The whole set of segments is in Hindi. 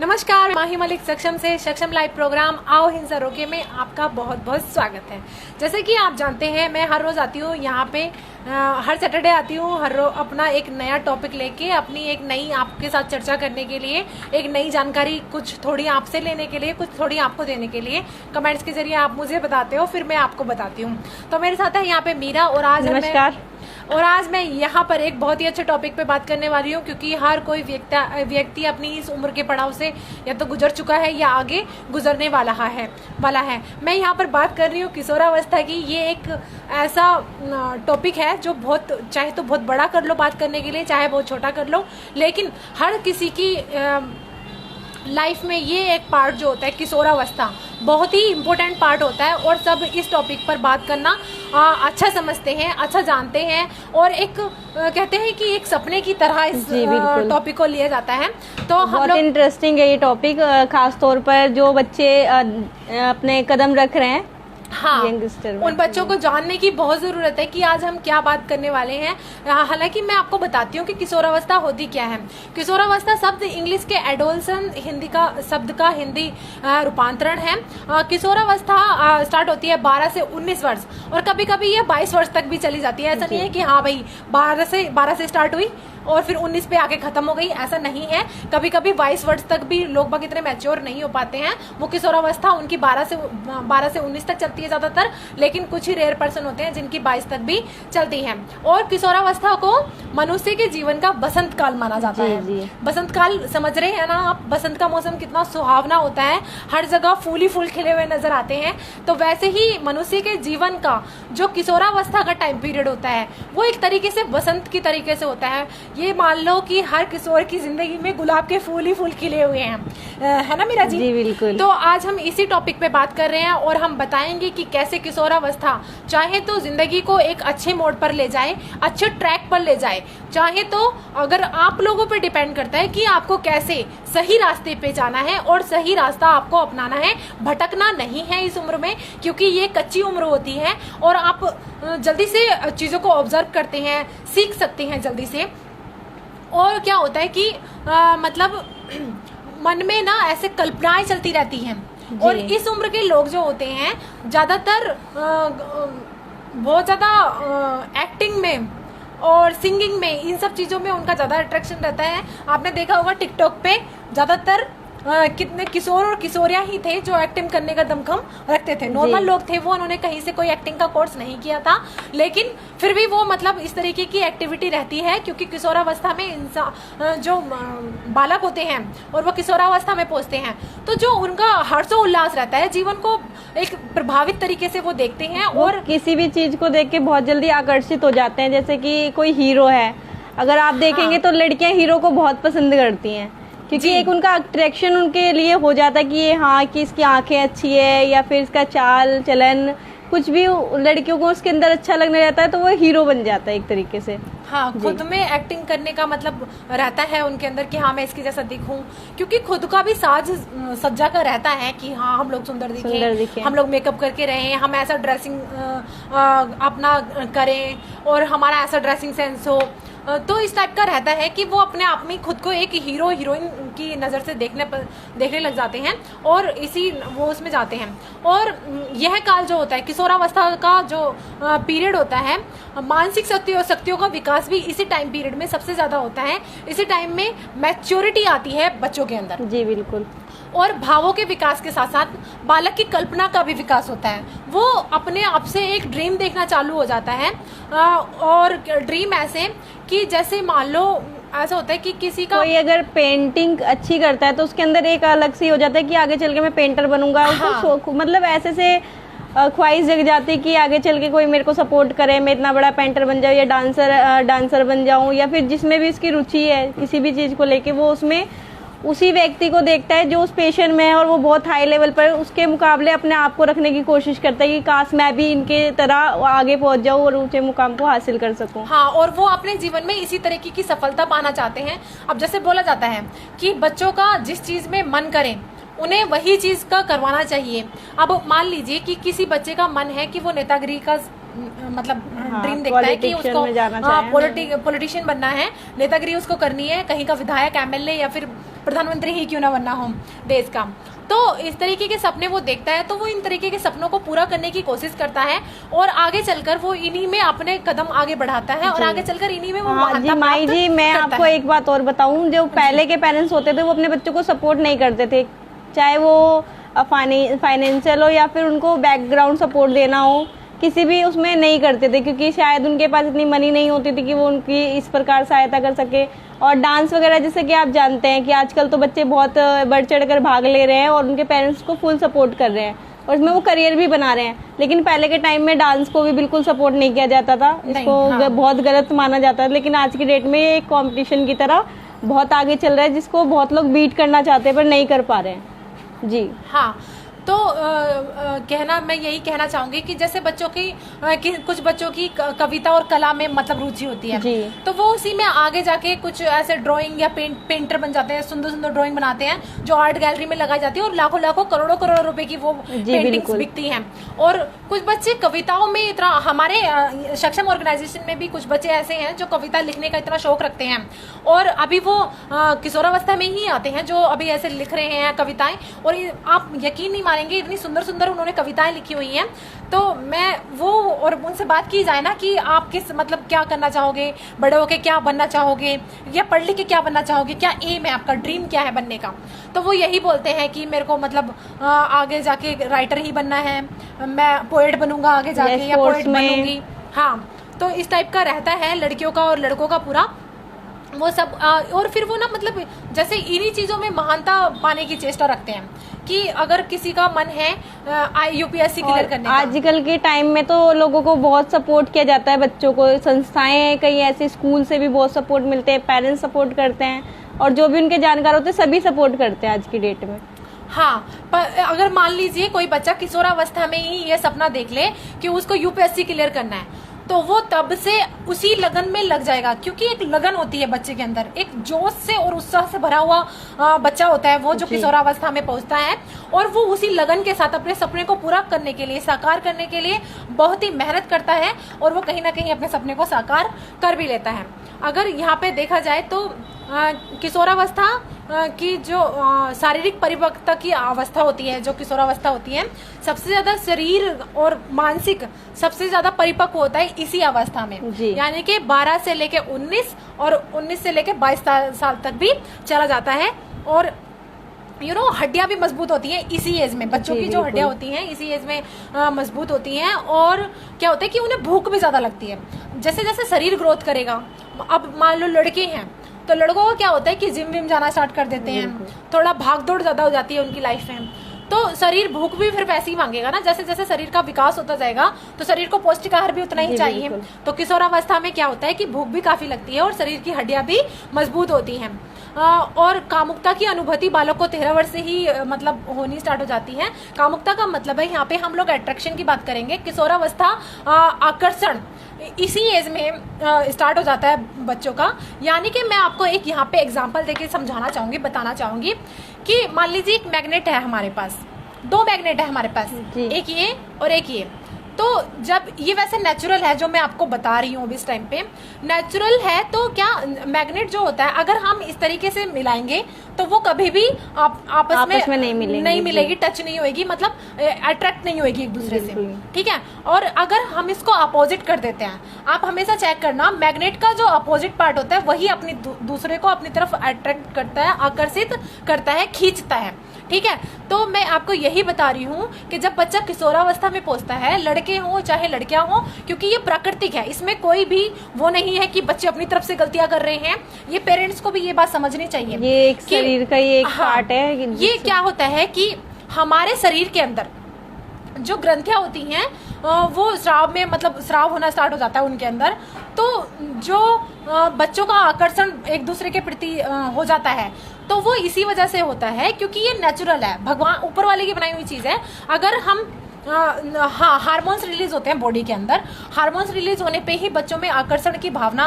नमस्कार, माही मलिक सक्षम से सक्षम लाइव प्रोग्राम आओ हिंसा रोके में आपका बहुत बहुत स्वागत है। जैसे कि आप जानते हैं, मैं हर रोज आती हूँ यहाँ पे, हर सैटरडे आती हूँ, हर रोज अपना एक नया टॉपिक लेके, अपनी एक नई आपके साथ चर्चा करने के लिए, एक नई जानकारी कुछ थोड़ी आपसे लेने के लिए, कुछ थोड़ी आपको देने के लिए। कमेंट्स के जरिए आप मुझे बताते हो, फिर मैं आपको बताती हूँ। तो मेरे साथ है यहाँ पे मीरा, और आज मैं यहाँ पर एक बहुत ही अच्छे टॉपिक पे बात करने वाली हूँ, क्योंकि हर कोई व्यक्ति अपनी इस उम्र के पड़ाव से या तो गुजर चुका है या आगे गुजरने वाला है। मैं यहाँ पर बात कर रही हूँ किशोरावस्था की। ये एक ऐसा टॉपिक है जो चाहे तो बहुत बड़ा कर लो बात करने के लिए, चाहे बहुत छोटा कर लो, लेकिन हर किसी की लाइफ में ये एक पार्ट जो होता है किशोरावस्था, बहुत ही इम्पोर्टेंट पार्ट होता है। और सब इस टॉपिक पर बात करना अच्छा समझते हैं, अच्छा जानते हैं, और एक कहते हैं कि एक सपने की तरह इस टॉपिक को लिया जाता है। तो बहुत इंटरेस्टिंग है ये टॉपिक, खास तौर पर जो बच्चे अपने कदम रख रहे हैं। हाँ, उन बच्चों को जानने की बहुत जरूरत है कि आज हम क्या बात करने वाले हैं। हालांकि मैं आपको बताती हूँ कि किशोरावस्था होती क्या है। किशोरावस्था शब्द इंग्लिश के एडोलसन हिंदी का शब्द का हिंदी रूपांतरण है। किशोरावस्था स्टार्ट होती है 12 से 19 वर्ष, और कभी कभी ये 22 वर्ष तक भी चली जाती है। ऐसा नहीं है कि हाँ भाई 12 से स्टार्ट हुई और फिर 19 पे आके खत्म हो गई, ऐसा नहीं है। कभी कभी 22 वर्ष तक भी लोग बाग इतने मैच्योर नहीं हो पाते हैं। वो किशोरावस्था उनकी 12 से 19 तक चलती है ज्यादातर, लेकिन कुछ ही रेयर पर्सन होते हैं जिनकी 22 तक भी चलती है। और किशोरावस्था को मनुष्य के जीवन का बसंत काल माना जाता है। बसंत काल समझ रहे हैं ना आप? बसंत का मौसम कितना सुहावना होता है, हर जगह फूल ही फूल खिले हुए नजर आते हैं। तो वैसे ही मनुष्य के जीवन का जो किशोरावस्था का टाइम पीरियड होता है, वो एक तरीके से बसंत की तरीके से होता है। ये मान लो कि हर किशोर की जिंदगी में गुलाब के फूल ही फूल खिले हुए हैं, है ना मीरा जी? जी बिल्कुल। तो आज हम इसी टॉपिक पे बात कर रहे हैं, और हम बताएंगे कि कैसे किशोरावस्था चाहे तो जिंदगी को एक अच्छे मोड पर ले जाए, अच्छे ट्रैक पर ले जाए, चाहे तो अगर आप लोगों पे डिपेंड करता है कि आपको कैसे सही रास्ते पे जाना है और सही रास्ता आपको अपनाना है। भटकना नहीं है इस उम्र में, क्योंकि ये कच्ची उम्र होती है और आप जल्दी से चीजों को ऑब्जर्व करते हैं, सीख सकते हैं जल्दी से। और क्या होता है कि मतलब मन में ना ऐसे कल्पनाएं चलती रहती हैं, और इस उम्र के लोग जो होते हैं ज्यादातर बहुत ज्यादा एक्टिंग में और सिंगिंग में, इन सब चीजों में उनका ज्यादा अट्रैक्शन रहता है। आपने देखा होगा टिकटॉक पे ज्यादातर कितने किशोर और किशोरियां ही थे जो एक्टिंग करने का दमखम रखते थे। नॉर्मल लोग थे वो, उन्होंने कहीं से कोई एक्टिंग का कोर्स नहीं किया था, लेकिन फिर भी वो मतलब इस तरीके की एक्टिविटी रहती है, क्योंकि किशोरावस्था में इंसान जो बालक होते हैं और वो किशोरावस्था में पहुंचते हैं, तो जो उनका हर्षो उल्लास रहता है, जीवन को एक प्रभावित तरीके से वो देखते हैं, और किसी भी चीज को देख के बहुत जल्दी आकर्षित हो जाते हैं। जैसे कि कोई हीरो है, अगर आप देखेंगे तो लड़कियां हीरो को बहुत पसंद करती हैं, क्योंकि एक उनका अट्रैक्शन उनके लिए हो जाता है कि ये हाँ कि इसकी आंखें अच्छी है, या फिर इसका चाल चलन, कुछ भी लड़कियों को उसके अंदर अच्छा लगने रहता है, तो वो हीरो बन जाता है एक तरीके से। हाँ, खुद में एक्टिंग करने का मतलब रहता है उनके अंदर कि हाँ मैं इसकी जैसा दिखूं, क्योंकि खुद का भी साज सज्जा का रहता है कि हाँ हम लोग सुंदर दिखें, हम लोग मेकअप करके रहें, हम ऐसा ड्रेसिंग अपना करें और हमारा ऐसा ड्रेसिंग सेंस हो। तो इस टाइप का रहता है कि वो अपने आप में खुद को एक हीरो हीरोइन की नज़र से देखने लग जाते हैं, और वो उसमें जाते हैं। और यह काल जो होता है किशोरावस्था का जो पीरियड होता है, मानसिक शक्तियों का विकास भी इसी टाइम पीरियड में सबसे ज़्यादा होता है। इसी टाइम में मैच्योरिटी आती है बच्चों के अंदर। जी बिल्कुल। और भावों के विकास के साथ साथ बालक की कल्पना का भी विकास होता है। वो अपने आप से एक ड्रीम देखना चालू हो जाता है, और ड्रीम ऐसे कि जैसे मान लो ऐसा होता है कि किसी का कोई अगर पेंटिंग अच्छी करता है तो उसके अंदर एक अलग से हो जाता है कि आगे चल के मैं पेंटर बनूंगा। हाँ। मतलब ऐसे से ख्वाहिश जग जाती है कि आगे चल के कोई मेरे को सपोर्ट करे, मैं इतना बड़ा पेंटर बन जाऊँ, या डांसर बन जाऊँ, या फिर जिसमें भी इसकी रुचि है किसी भी चीज को लेके, वो उसमें उसी व्यक्ति को देखता है जो उस पेशन में है, और वो बहुत हाई लेवल पर उसके मुकाबले अपने आप को रखने की कोशिश करता है कि काश मैं भी इनके तरह आगे पहुंच जाऊं और ऊंचे मुकाम को हासिल कर सकूं। हाँ, और वो अपने जीवन में इसी तरीके की सफलता पाना चाहते हैं। अब जैसे बोला जाता है कि बच्चों का जिस चीज में मन करे उन्हें वही चीज का करवाना चाहिए। अब मान लीजिए कि किसी बच्चे का मन है कि वो नेतागिरी का मतलब हाँ, ड्रीम देखता है कि politician उसको में जाना चाहे। पॉलिटिशियन बनना है, नेतागिरी उसको करनी है, कहीं का विधायक, एमएलए या फिर प्रधानमंत्री ही क्यों ना बनना हो देश का। तो इस तरीके के सपने वो देखता है, तो वो इन तरीके के सपनों को पूरा करने की कोशिश करता है और आगे चलकर वो इन्हीं में अपने कदम आगे बढ़ाता है और आगे चलकर इन्हीं में वो हाँ जी महानता माई प्राप्त जी, मैं करता आपको है। एक बात और बताऊं, जो पहले के पेरेंट्स होते थे वो अपने बच्चों को सपोर्ट नहीं करते थे, चाहे वो फाइनेंशियल हो या फिर उनको बैकग्राउंड सपोर्ट देना हो, किसी भी उसमें नहीं करते थे, क्योंकि शायद उनके पास इतनी मनी नहीं होती थी कि वो उनकी इस प्रकार सहायता कर सके। और डांस वगैरह जैसे कि आप जानते हैं कि आजकल तो बच्चे बहुत बढ़ चढ़ कर भाग ले रहे हैं और उनके पेरेंट्स को फुल सपोर्ट कर रहे हैं और इसमें वो करियर भी बना रहे हैं। लेकिन पहले के टाइम में डांस को भी बिल्कुल सपोर्ट नहीं किया जाता था, इसको हाँ। बहुत गलत माना जाता है। लेकिन आज की डेट में ये एक कॉम्पिटिशन की तरह बहुत आगे चल रहा है, जिसको बहुत लोग बीट करना चाहते हैं पर नहीं कर पा रहे हैं जी। हाँ, तो कहना मैं यही कहना चाहूंगी कि जैसे बच्चों की कुछ बच्चों की कविता और कला में मतलब रुचि होती है जी। तो वो उसी में आगे जाके कुछ ऐसे ड्राइंग या पेंटर बन जाते हैं, सुंदर सुंदर ड्राइंग बनाते हैं जो आर्ट गैलरी में लगाई जाती है और लाखों लाखों करोड़ों करोड़ों रुपए की वो पेंटिंग्स बिल्कुल। बिकती हैं। और कुछ बच्चे कविताओं में इतना, हमारे सक्षम ऑर्गेनाइजेशन में भी कुछ बच्चे ऐसे हैं जो कविता लिखने का इतना शौक रखते हैं और अभी वो किशोरावस्था में ही आते हैं जो अभी ऐसे लिख रहे हैं कविताएं, और आप यकीन नहीं मानेंगे इतनी सुंदर सुंदर उन्होंने कविताएं लिखी हुई हैं। तो मैं वो और उनसे बात की जाए ना कि आप किस मतलब क्या करना चाहोगे, बड़े होके क्या बनना चाहोगे या पढ़ लिख के क्या बनना चाहोगे, क्या एम है आपका, ड्रीम क्या है बनने का, तो वो यही बोलते हैं कि मेरे को मतलब आगे जाके राइटर ही बनना है, मैं पोएट बनूंगा आगे जाके या पोएट बनूंगी। हाँ, तो इस टाइप का रहता है लड़कियों का और लड़कों का पूरा वो सब। और फिर वो ना मतलब जैसे इन्हीं चीजों में महानता पाने की चेष्टा रखते हैं कि अगर किसी का मन है यूपीएससी क्लियर करने का। आजकल के टाइम में तो लोगों को बहुत सपोर्ट किया जाता है, बच्चों को संस्थाएं कई ऐसे स्कूल से भी बहुत सपोर्ट मिलते हैं, पेरेंट्स सपोर्ट करते हैं और जो भी उनके जानकार होते हैं सभी सपोर्ट करते हैं आज की डेट में। हाँ, पर अगर मान लीजिए कोई बच्चा किशोरावस्था में ही ये सपना देख ले कि उसको यूपीएससी क्लियर करना है तो वो तब से उसी लगन में लग जाएगा, क्योंकि एक लगन होती है बच्चे के अंदर, एक जोश से और उत्साह से भरा हुआ बच्चा होता है वो जो किशोरावस्था में पहुंचता है और वो उसी लगन के साथ अपने सपने को पूरा करने के लिए, साकार करने के लिए बहुत ही मेहनत करता है और वो कहीं ना कहीं अपने सपने को साकार कर भी लेता है। अगर यहाँ पे देखा जाए तो किशोरावस्था की जो शारीरिक परिपक्वता की अवस्था होती है, जो किशोरावस्था होती है, सबसे ज्यादा शरीर और मानसिक सबसे ज्यादा परिपक्व होता है इसी अवस्था में, यानी कि 12 से लेके 19 और 19 से लेके 22 साल तक भी चला जाता है। और हड्डियां भी मजबूत होती हैं इसी एज में, बच्चों की जो हड्डियां होती हैं इसी एज में मजबूत होती हैं। और क्या होता है कि उन्हें भूख भी ज्यादा लगती है जैसे जैसे शरीर ग्रोथ करेगा। अब मान लो लड़के हैं तो लड़कों को क्या होता है कि जिम विम जाना स्टार्ट कर देते हैं, थोड़ा भाग दौड़ ज्यादा हो जाती है उनकी लाइफ में, तो शरीर भूख भी फिर वैसे ही मांगेगा ना, जैसे जैसे शरीर का विकास होता जाएगा तो शरीर को पौष्टिक आहार भी उतना ही चाहिए। तो किशोरावस्था में क्या होता है कि भूख भी काफी लगती है और शरीर की हड्डियां भी मजबूत होती हैं। और कामुकता की अनुभूति बालक को 13 वर्ष से ही मतलब होनी स्टार्ट हो जाती है। कामुकता का मतलब है, यहाँ पे हम लोग अट्रैक्शन की बात करेंगे, किशोरावस्था आकर्षण इसी एज में स्टार्ट हो जाता है बच्चों का। यानी कि मैं आपको एक यहाँ पे एग्जांपल देके समझाना चाहूंगी, बताना चाहूंगी कि मान लीजिए एक मैग्नेट है हमारे पास, 2 मैग्नेट है हमारे पास, एक ये और एक ये। तो जब ये वैसे नेचुरल है जो मैं आपको बता रही हूँ इस टाइम पे नेचुरल है, तो क्या मैग्नेट जो होता है अगर हम इस तरीके से मिलाएंगे तो वो कभी भी आपस में नहीं मिलेगी, टच नहीं होगी, मतलब अट्रैक्ट नहीं होगी एक दूसरे से, ठीक है। और अगर हम इसको अपोजिट कर देते हैं, आप हमेशा चेक करना, मैग्नेट का जो अपोजिट पार्ट होता है वही अपनी दूसरे को अपनी तरफ अट्रैक्ट करता है, आकर्षित करता है, खींचता है, ठीक है। तो मैं आपको यही बता रही हूँ कि जब बच्चा किशोरावस्था में पहुंचता है, लड़के हों चाहे लड़कियां हों, क्योंकि ये प्राकृतिक है, इसमें कोई भी वो नहीं है कि बच्चे अपनी तरफ से गलतियां कर रहे हैं, ये पेरेंट्स को भी ये बात समझनी चाहिए। ये एक शरीर का ही एक पार्ट है। ये क्या होता है कि हमारे शरीर के अंदर जो ग्रंथियां होती हैं वो स्राव में मतलब स्राव होना स्टार्ट हो जाता है उनके अंदर। तो जो बच्चों का आकर्षण एक दूसरे के प्रति हो जाता है तो वो इसी वजह से होता है क्योंकि ये नेचुरल है, भगवान ऊपर वाले की बनाई हुई चीज है। अगर हम हाँ, हार्मोन्स रिलीज होते हैं बॉडी के अंदर। हार्मोन्स रिलीज होने पे ही बच्चों में आकर्षण की भावना,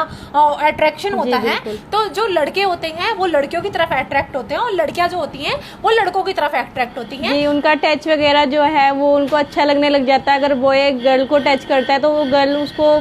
अट्रैक्शन होता है। तो जो लड़के होते हैं वो लड़कियों की तरफ अट्रैक्ट होते हैं और लड़कियां जो होती हैं वो लड़कों की तरफ अट्रैक्ट होती हैं। जी, उनका टच वगैरह जो है वो उनको अच्छा लगने लग जाता है। अगर बॉय गर्ल को टच करता है तो वो गर्ल उसको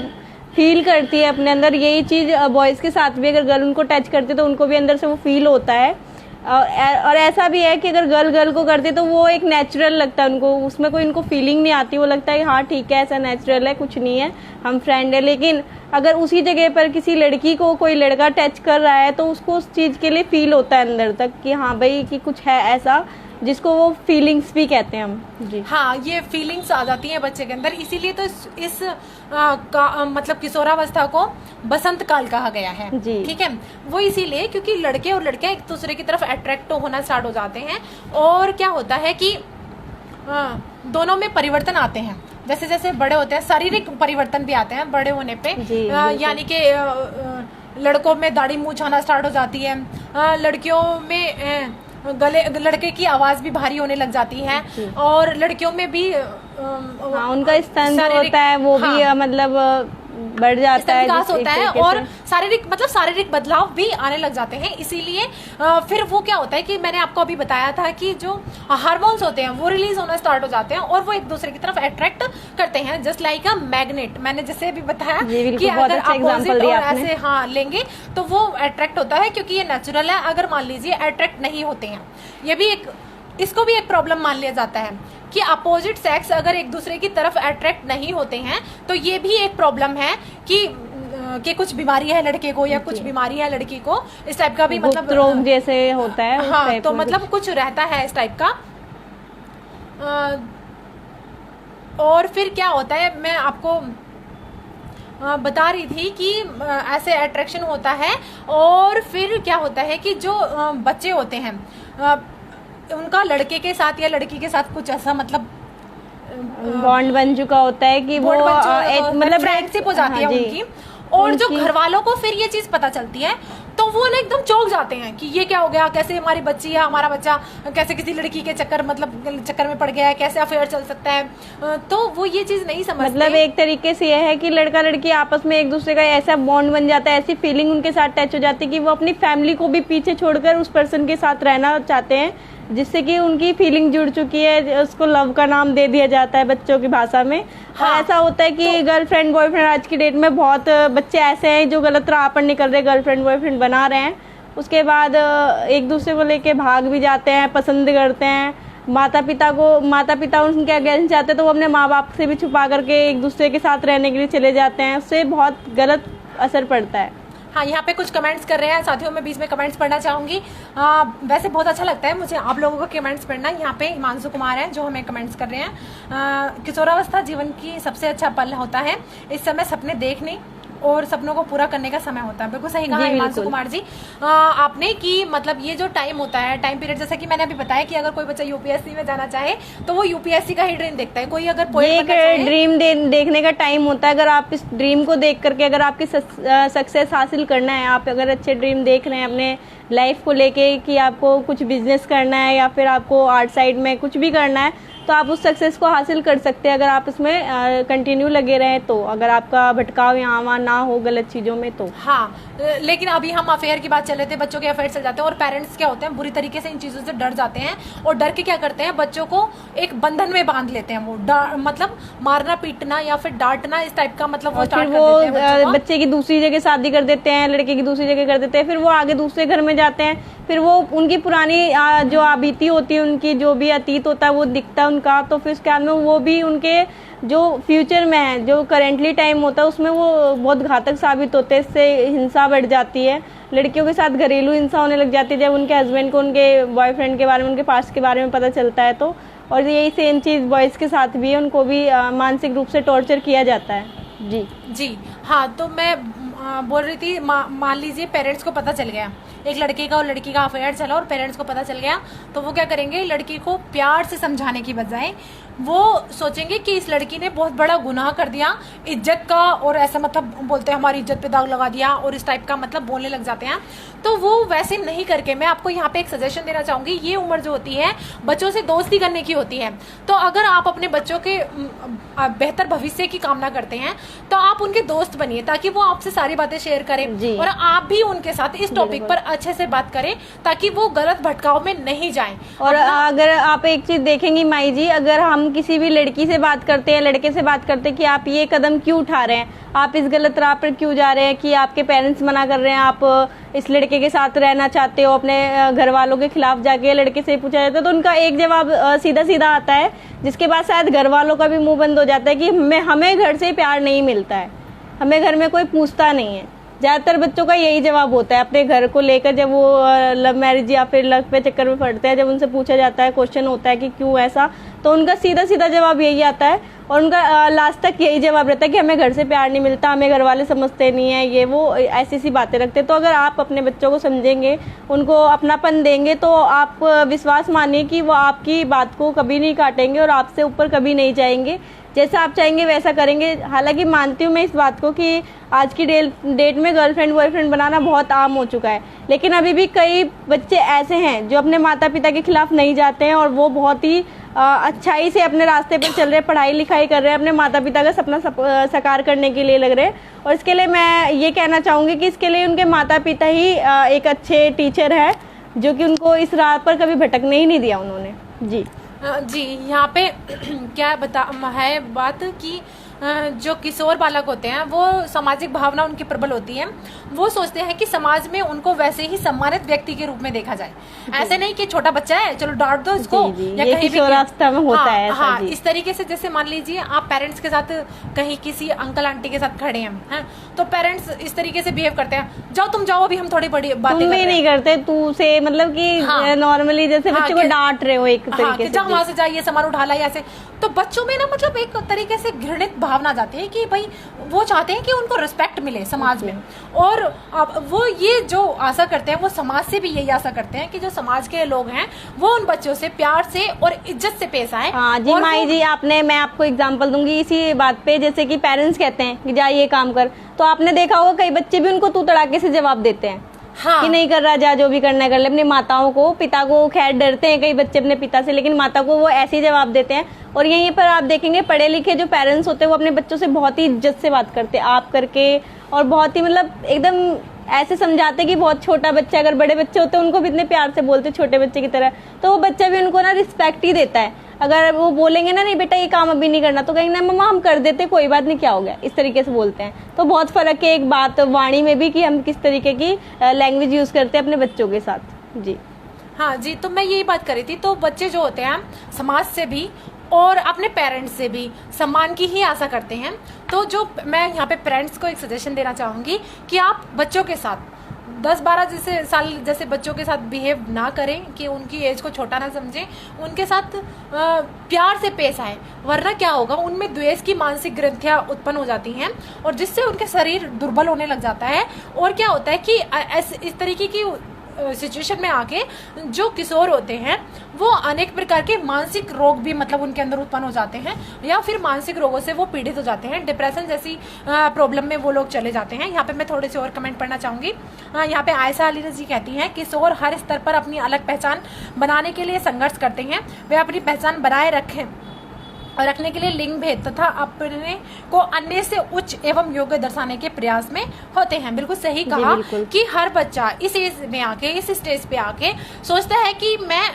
फील करती है अपने अंदर। यही चीज बॉयज के साथ भी, अगर गर्ल उनको टच करती है तो उनको भी अंदर से वो फील होता है। और ऐसा भी है कि अगर गर्ल गर्ल को करती है तो वो एक नेचुरल लगता है उनको, उसमें कोई उनको फीलिंग नहीं आती। वो लगता है हाँ ठीक है, ऐसा नेचुरल है, कुछ नहीं है, हम फ्रेंड है। लेकिन अगर उसी जगह पर किसी लड़की को कोई लड़का टच कर रहा है तो उसको उस चीज के लिए फील होता है अंदर तक कि हाँ भाई कि कुछ है ऐसा, जिसको वो फीलिंग्स भी कहते हैं हम। जी हाँ, ये फीलिंग्स आ जाती हैं बच्चे के अंदर। इसीलिए तो इस मतलब किशोरावस्था को बसंत काल कहा गया है। जी। ठीक है, वो इसीलिए क्योंकि लड़के और लड़कियां एक दूसरे की तरफ अट्रैक्ट होना स्टार्ट हो जाते हैं। और क्या होता है कि दोनों में परिवर्तन आते हैं। जैसे जैसे बड़े होते हैं शारीरिक परिवर्तन भी आते हैं बड़े होने पे। यानी कि लड़कों में दाढ़ी मूंछ आना स्टार्ट हो जाती है, लड़कियों में लड़के की आवाज भी भारी होने लग जाती है, और लड़कियों में भी उनका स्तन जो होता है वो भी मतलब बढ़ जाता है, विकास होता है, और शारीरिक बदलाव भी आने लग जाते हैं। इसीलिए फिर वो क्या होता है कि मैंने आपको अभी बताया था कि जो हार्मोन्स होते हैं वो रिलीज होना स्टार्ट हो जाते हैं और वो एक दूसरे की तरफ अट्रैक्ट करते हैं, जस्ट लाइक अ मैग्नेट। मैंने जैसे भी बताया कि अगर अपोजिट और ऐसे हाँ लेंगे तो वो अट्रैक्ट होता है, क्योंकि ये नेचुरल है। अगर मान लीजिए अट्रैक्ट नहीं होते हैं, ये भी इसको भी एक प्रॉब्लम मान लिया जाता है कि अपोजिट सेक्स अगर एक दूसरे की तरफ अट्रैक्ट नहीं होते हैं तो ये भी एक प्रॉब्लम है कि कुछ बीमारी है लड़के को या कुछ बीमारी है लड़की को, इस टाइप का भी मतलब रोग जैसे होता है। हाँ, तो मतलब कुछ रहता है इस टाइप का। और फिर क्या होता है, मैं आपको बता रही थी कि ऐसे अट्रैक्शन होता है। और फिर क्या होता है कि जो बच्चे होते हैं उनका लड़के के साथ या लड़की के साथ कुछ ऐसा मतलब बॉन्ड बन चुका होता है कि वो एक मतलब फ्रेंडशिप हो जाती है उनकी। और जो घर वालों को फिर ये चीज पता चलती है तो वो ना एकदम चौंक जाते हैं कि ये क्या हो गया, कैसे हमारी बच्ची या हमारा बच्चा कैसे किसी लड़की के चक्कर में पड़ गया है, कैसे अफेयर चल सकता है। तो वो ये चीज नहीं समझते। मतलब एक तरीके से यह है कि लड़का लड़की आपस में एक दूसरे का ऐसा बॉन्ड बन जाता है, ऐसी फीलिंग उनके साथ टच हो जाती है कि वो अपनी फैमिली को भी पीछे छोड़कर उस पर्सन के साथ रहना चाहते हैं, जिससे कि उनकी फीलिंग जुड़ चुकी है। उसको लव का नाम दे दिया जाता है बच्चों की भाषा में। हाँ, और ऐसा होता है कि गर्लफ्रेंड बॉयफ्रेंड आज की डेट में बहुत बच्चे ऐसे हैं जो गलत राह पर निकल रहे, गर्लफ्रेंड बॉयफ्रेंड बना रहे हैं, उसके बाद एक दूसरे को लेके भाग भी जाते हैं, पसंद करते हैं। माता पिता उनके अगेंस्ट जाते हैं तो वो अपने माँ बाप से भी छुपा करके एक दूसरे के साथ रहने के लिए चले जाते हैं। उससे बहुत गलत असर पड़ता है। हाँ, यहाँ पे कुछ कमेंट्स कर रहे हैं साथियों, मैं बीच में कमेंट्स पढ़ना चाहूंगी। वैसे बहुत अच्छा लगता है मुझे आप लोगों का कमेंट्स पढ़ना। यहाँ पे हिमांशु कुमार हैं जो हमें कमेंट्स कर रहे हैं। किशोरावस्था जीवन की सबसे अच्छा पल होता है, इस समय सपने देखने और सपनों को पूरा करने का समय होता है। बिल्कुल सही कहा हिमांशु कुमार जी आपने कि मतलब ये जो टाइम होता है, टाइम पीरियड, जैसा कि मैंने अभी बताया कि अगर कोई बच्चा यूपीएससी में जाना चाहे तो वो यूपीएससी का ही ड्रीम देखता है। कोई अगर ड्रीम देखने का टाइम होता है। अगर आप इस ड्रीम को देख करके अगर आपकी सक्सेस हासिल करना है, आप अगर अच्छे ड्रीम देख रहे हैं अपने लाइफ को लेके कि आपको कुछ बिजनेस करना है या फिर आपको आर्ट साइड में कुछ भी करना है, तो आप उस सक्सेस को हासिल कर सकते हैं अगर आप इसमें कंटिन्यू लगे रहें तो। अगर आपका भटकाव यहाँ वहाँ ना हो गलत चीजों में तो। हाँ, लेकिन अभी हम अफेयर की बात चल रहे थे, बच्चों के अफेयर चल जाते हैं और पेरेंट्स क्या होते हैं बुरी तरीके से इन चीजों से डर जाते हैं और डर के क्या करते हैं बच्चों को एक बंधन में बांध लेते हैं। वो मतलब मारना पीटना या फिर डांटना इस टाइप का मतलब वो स्टार्ट कर देते हैं। बच्चे की दूसरी जगह शादी कर देते हैं, लड़के की दूसरी जगह कर देते हैं, फिर वो आगे दूसरे घर में जाते हैं, फिर वो उनकी पुरानी जो बीती होती है, उनकी जो भी अतीत होता है वो दिखता है उनका, तो फिर उसके बाद में वो भी उनके जो फ्यूचर में है, जो करेंटली टाइम होता है उसमें वो बहुत घातक साबित होते हैं। इससे हिंसा बढ़ जाती है, लड़कियों के साथ घरेलू हिंसा होने लग जाती है जब उनके हस्बैंड को उनके बॉयफ्रेंड के बारे में, उनके पास्ट के बारे में पता चलता है तो। और यही सेम चीज़ बॉयज़ के साथ भी है, उनको भी मानसिक रूप से टॉर्चर किया जाता है। जी हाँ, तो मैं बोल रही थी मान लीजिए पेरेंट्स को पता चल गया, एक लड़के का और लड़की का अफेयर चला और पेरेंट्स को पता चल गया, तो वो क्या करेंगे, लड़की को प्यार से समझाने की बजाय वो सोचेंगे कि इस लड़की ने बहुत बड़ा गुनाह कर दिया इज्जत का, और ऐसा मतलब बोलते हैं हमारी इज्जत पे दाग लगा दिया, और इस टाइप का मतलब बोलने लग जाते हैं। तो वो वैसे नहीं करके मैं आपको यहाँ पे एक सजेशन देना चाहूंगी। ये उम्र जो होती है बच्चों से दोस्ती करने की होती है, तो अगर आप अपने बच्चों के बेहतर भविष्य की कामना करते हैं तो आप उनके दोस्त बनिए, ताकि वो आपसे सारी बातें शेयर करें और आप भी उनके साथ इस टॉपिक पर अच्छे से बात करें, ताकि वो गलत भटकाव में नहीं जाएं। और अगर आप एक चीज देखेंगी माई जी, अगर हम किसी भी लड़की से बात करते हैं, लड़के से बात करते हैं कि आप ये कदम क्यों उठा रहे हैं, आप इस गलत राह पर क्यों जा रहे हैं, कि आपके पेरेंट्स मना कर रहे हैं, आप इस लड़के के साथ रहना चाहते हो, अपने घर वालों के खिलाफ जाके लड़के से पूछा जाता है, तो उनका एक जवाब सीधा सीधा आता है, जिसके बाद शायद घर वालों का भी मुंह बंद हो जाता है कि हमें घर से प्यार नहीं मिलता है, हमें घर में कोई पूछता नहीं है। ज्यादातर बच्चों का यही जवाब होता है अपने घर को लेकर, जब वो लव मैरिज या फिर लव पे चक्कर में पड़ते हैं, जब उनसे पूछा जाता है, क्वेश्चन होता है कि क्यों ऐसा, तो उनका सीधा सीधा जवाब यही आता है, और उनका लास्ट तक यही जवाब रहता है कि हमें घर से प्यार नहीं मिलता, हमें घर वाले समझते नहीं है, ये वो ऐसी सी बातें रखते हैं। तो अगर आप अपने बच्चों को समझेंगे, उनको अपनापन देंगे, तो आप विश्वास मानिए कि वो आपकी बात को कभी नहीं काटेंगे और आपसे ऊपर कभी नहीं जाएंगे, जैसा आप चाहेंगे वैसा करेंगे। हालांकि मानती हूँ मैं इस बात को कि आज की डेट में गर्लफ्रेंड बॉयफ्रेंड बनाना बहुत आम हो चुका है, लेकिन अभी भी कई बच्चे ऐसे हैं जो अपने माता पिता के खिलाफ नहीं जाते हैं, और वो बहुत ही अच्छाई से अपने रास्ते पर चल रहे, पढ़ाई लिखाई कर रहे हैं, अपने माता पिता का सपना साकार करने के लिए लग रहे हैं। और इसके लिए मैं ये कहना चाहूँगी कि इसके लिए उनके माता पिता ही एक अच्छे टीचर है, जो कि उनको इस राह पर कभी भटकने ही नहीं दिया उन्होंने। जी यहाँ पे क्या है बात कि जो किशोर बालक होते हैं वो सामाजिक भावना उनकी प्रबल होती है, वो सोचते हैं कि समाज में उनको वैसे ही सम्मानित व्यक्ति के रूप में देखा जाए, ऐसे नहीं कि छोटा बच्चा है चलो डांट दो इसको, या ये कहीं भी किशोरावस्था में होता है ऐसा। हाँ, इस तरीके से जैसे मान लीजिए आप पेरेंट्स के साथ कहीं किसी अंकल आंटी के साथ खड़े हैं, तो पेरेंट्स इस तरीके से बिहेव करते हैं, जाओ तुम जाओ अभी हम थोड़ी बड़ी बातें तुम भी नहीं करते, तू से मतलब कि नॉर्मली जैसे बच्चे को डांट रहे हो एक तरीके से, जाओ वहां से जाइए सामान उठा ला ऐसे, तो बच्चों में ना मतलब एक तरीके से घृणित भावना जाती है कि भाई वो चाहते हैं कि उनको रिस्पेक्ट मिले समाज में, और अब वो ये जो आशा करते हैं वो समाज से भी यही आशा करते हैं कि जो समाज के लोग हैं वो उन बच्चों से प्यार से और इज्जत से पेश आए। हाँ जी माई जी, मैं आपको एग्जांपल दूंगी इसी बात पे, जैसे कि पेरेंट्स कहते हैं कि जा ये काम कर, तो आपने देखा होगा कई बच्चे भी उनको तू तड़ाके से जवाब देते हैं। हाँ। कि नहीं कर रहा, जा जो भी करना है कर ले। अपनी माताओं को, पिता को खैर डरते हैं कई बच्चे अपने पिता से, लेकिन माता को वो ऐसे ही जवाब देते हैं। और यहीं पर आप देखेंगे पढ़े लिखे जो पेरेंट्स होते हैं वो अपने बच्चों से बहुत ही इज्जत से बात करते हैं, आप करके, और बहुत ही मतलब एकदम ऐसे समझाते कि बहुत छोटा बच्चा, अगर बड़े बच्चे होते हैं उनको भी इतने प्यार से बोलते छोटे बच्चे की तरह, तो वो बच्चा भी उनको ना रिस्पेक्ट ही देता है। अगर वो बोलेंगे ना नहीं बेटा ये काम अभी नहीं करना, तो कहेंगे ना मम्मा हम कर देते, कोई बात नहीं क्या हो गया, इस तरीके से बोलते हैं। तो बहुत फर्क है एक बात वाणी में भी कि हम किस तरीके की लैंग्वेज यूज करते हैं अपने बच्चों के साथ। जी हाँ जी, तो मैं यही बात कर रही थी। तो बच्चे जो होते हैं समाज से भी और अपने पेरेंट्स से भी सम्मान की ही आशा करते हैं। तो जो मैं यहाँ पे पेरेंट्स को एक सजेशन देना चाहूँगी कि आप बच्चों के साथ 10-12 साल जैसे बच्चों के साथ बिहेव ना करें, कि उनकी एज को छोटा ना समझें, उनके साथ प्यार से पेश आए, वरना क्या होगा उनमें द्वेष की मानसिक ग्रंथियां उत्पन्न हो जाती हैं और जिससे उनके शरीर दुर्बल होने लग जाता है। और क्या होता है कि इस तरीके की सिचुएशन में आके जो किशोर होते हैं वो अनेक प्रकार के मानसिक रोग भी मतलब उनके अंदर उत्पन्न हो जाते हैं, या फिर मानसिक रोगों से वो पीड़ित हो जाते हैं, डिप्रेशन जैसी प्रॉब्लम में वो लोग चले जाते हैं। यहाँ पे मैं थोड़े से और कमेंट पढ़ना चाहूंगी। यहाँ पे आयशा अली जी कहती हैं किशोर हर स्तर पर अपनी अलग पहचान बनाने के लिए संघर्ष करते हैं, वे अपनी पहचान बनाए रखने के लिए लिंग भेद तथा अपने को अन्य से उच्च एवं योग्य दर्शाने के प्रयास में होते हैं। बिल्कुल सही कहा कि हर बच्चा इस एज में आके, इस स्टेज पे आके सोचता है कि मैं,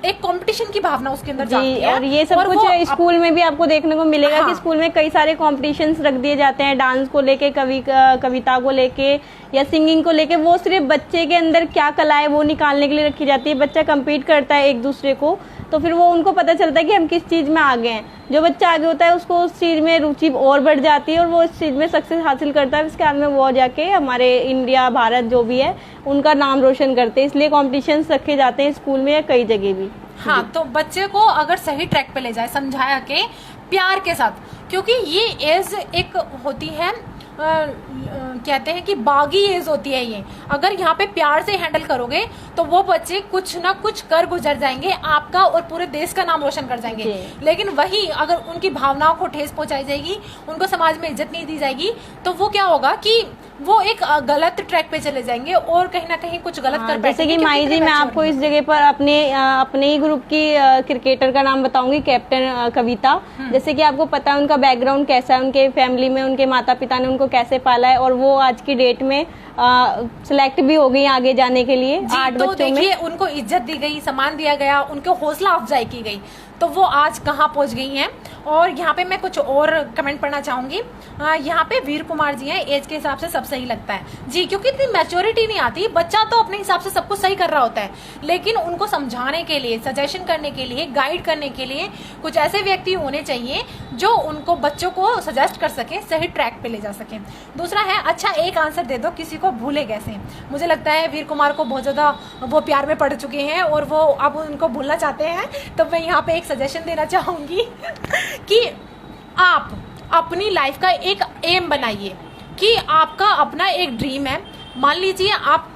एक कंपटीशन की भावना उसके अंदर जाती है। और ये सब कुछ स्कूल में भी आपको देखने को मिलेगा। हाँ। कि स्कूल में कई सारे कॉम्पिटिशन्स रख दिए जाते हैं, डांस को लेके, कविता को लेके या सिंगिंग को लेके। वो सिर्फ बच्चे के अंदर क्या कला है वो निकालने के लिए रखी जाती है। बच्चा कम्पीट करता है एक दूसरे को, तो फिर वो उनको पता चलता है कि हम किस चीज में आगे हैं। जो बच्चा आगे होता है उसको उस चीज में रुचि और बढ़ जाती है और वो इस चीज में सक्सेस हासिल करता है। इसके बाद में वो जाके हमारे इंडिया, भारत जो भी है उनका नाम रोशन करते हैं। इसलिए कॉम्पिटिशन्स रखे जाते हैं स्कूल में या कई जगह भी। हाँ, तो बच्चे को अगर सही ट्रैक पे ले जाए, समझाया के प्यार के साथ, क्योंकि ये एज एक होती है कहते हैं कि बागी एज होती है ये, अगर यहाँ पे प्यार से हैंडल करोगे तो वो बच्चे कुछ ना कुछ कर गुजर जाएंगे, आपका और पूरे देश का नाम रोशन कर जाएंगे। लेकिन वही अगर उनकी भावनाओं को ठेस पहुंचाई जाएगी, उनको समाज में इज्जत नहीं दी जाएगी, तो वो क्या होगा कि वो एक गलत ट्रैक पे चले जाएंगे और कहीं ना कहीं कुछ गलत कर बैठेंगे। जैसे कि माई जी, मैं आपको इस जगह पर अपने ही ग्रुप की क्रिकेटर का नाम बताऊंगी, कैप्टन कविता। जैसे कि आपको पता है उनका बैकग्राउंड कैसा है, उनके फैमिली में उनके माता पिता ने उनको कैसे पाला है, और वो आज की डेट में सिलेक्ट भी हो गई आगे जाने के लिए 8 तो बच्चों में। देखिए उनको इज्जत दी गई, सम्मान दिया गया, उनको हौसला अफजाई की गई, तो वो आज कहाँ पहुंच गई हैं। और यहाँ पे मैं कुछ और कमेंट पढ़ना चाहूंगी। यहाँ पे वीर कुमार जी हैं, एज के हिसाब से सब सही लगता है जी, क्योंकि इतनी मैच्योरिटी नहीं आती। बच्चा तो अपने हिसाब से सब कुछ सही कर रहा होता है, लेकिन उनको समझाने के लिए, सजेशन करने के लिए, गाइड करने के लिए कुछ ऐसे व्यक्ति होने चाहिए जो उनको, बच्चों को सजेस्ट कर सके, सही ट्रैक पे ले जा सके। दूसरा है, अच्छा एक आंसर दे दो, किसी को भूले कैसे। मुझे लगता है वीर कुमार को बहुत ज्यादा वो प्यार में पड़ चुके हैं और वो अब उनको भूलना चाहते हैं। तो मैं यहाँ पे एक सजेशन देना चाहूंगी कि आप अपनी लाइफ का एक एम बनाइए, कि आपका अपना एक ड्रीम है। मान लीजिए आप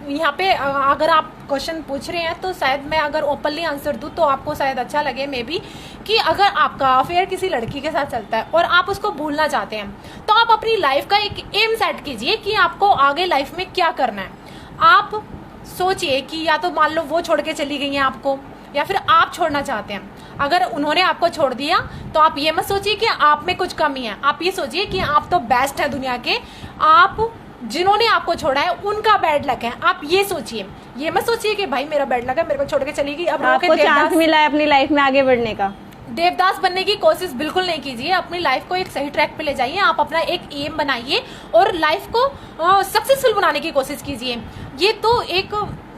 यहाँ पे अगर आप क्वेश्चन पूछ रहे हैं तो शायद मैं अगर ओपनली आंसर दूं तो आपको शायद अच्छा लगे मे बी, कि अगर आपका अफेयर किसी लड़की के साथ चलता है और आप उसको भूलना चाहते हैं, तो आप अपनी लाइफ का एक एम सेट कीजिए कि आपको आगे लाइफ में क्या करना है। आप सोचिए कि या तो मान लो वो छोड़ के चली गई हैं आपको, या फिर आप छोड़ना चाहते हैं। अगर उन्होंने आपको छोड़ दिया तो आप ये मत सोचिए कि आप में कुछ कमी है, आप ये सोचिए कि आप तो बेस्ट है दुनिया के, आप जिन्होंने आपको छोड़ा है उनका बैड लक है। आप ये सोचिए, ये मत सोचिए कि भाई मेरा बैड लक है, मेरे को छोड़ के चली गई, अब आपको चांस मिला है अपनी लाइफ में आगे बढ़ने का। देवदास बनने की कोशिश बिल्कुल नहीं कीजिए, अपनी लाइफ को एक सही ट्रैक पे ले जाइए। आप अपना एक एम बनाइए और लाइफ को सक्सेसफुल बनाने की कोशिश कीजिए। ये तो एक